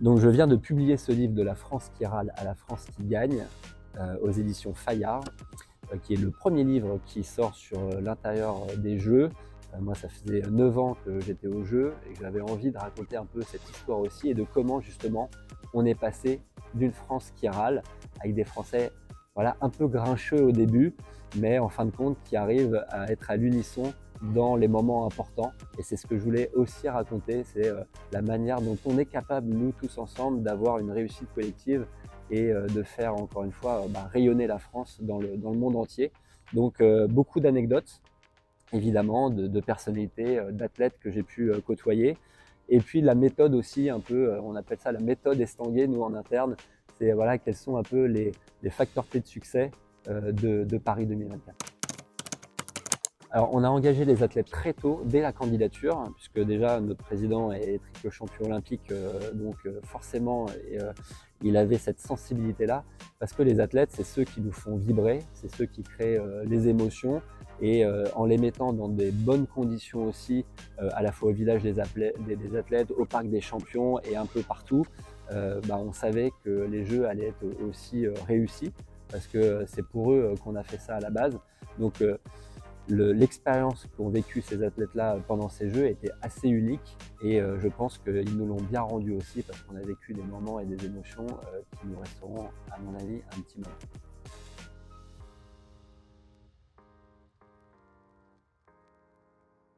Donc je viens de publier ce livre de la France qui râle à la France qui gagne aux éditions Fayard, qui est le premier livre qui sort sur l'intérieur des jeux. Moi ça faisait 9 ans que j'étais aux jeux et que j'avais envie de raconter un peu cette histoire aussi et de comment justement on est passé d'une France qui râle avec des Français voilà, un peu grincheux au début, mais en fin de compte qui arrivent à être à l'unisson dans les moments importants. Et c'est ce que je voulais aussi raconter, c'est la manière dont on est capable, nous tous ensemble, d'avoir une réussite collective et de faire encore une fois rayonner la France dans le monde entier. Donc beaucoup d'anecdotes, évidemment, de personnalités, d'athlètes que j'ai pu côtoyer. Et puis la méthode aussi, un peu, on appelle ça la méthode Estanguet, nous en interne, c'est voilà, quels sont un peu les facteurs clés de succès de Paris 2024. Alors, on a engagé les athlètes très tôt, dès la candidature, puisque déjà notre président est triple champion olympique, donc forcément, il avait cette sensibilité-là, parce que les athlètes, c'est ceux qui nous font vibrer, c'est ceux qui créent les émotions, et en les mettant dans des bonnes conditions aussi, à la fois au village des athlètes, au parc des champions et un peu partout, on savait que les Jeux allaient être aussi réussis, parce que c'est pour eux qu'on a fait ça à la base. Donc, l'expérience qu'ont vécu ces athlètes-là pendant ces Jeux était assez unique et je pense qu'ils nous l'ont bien rendu aussi parce qu'on a vécu des moments et des émotions qui nous resteront, à mon avis, un petit moment.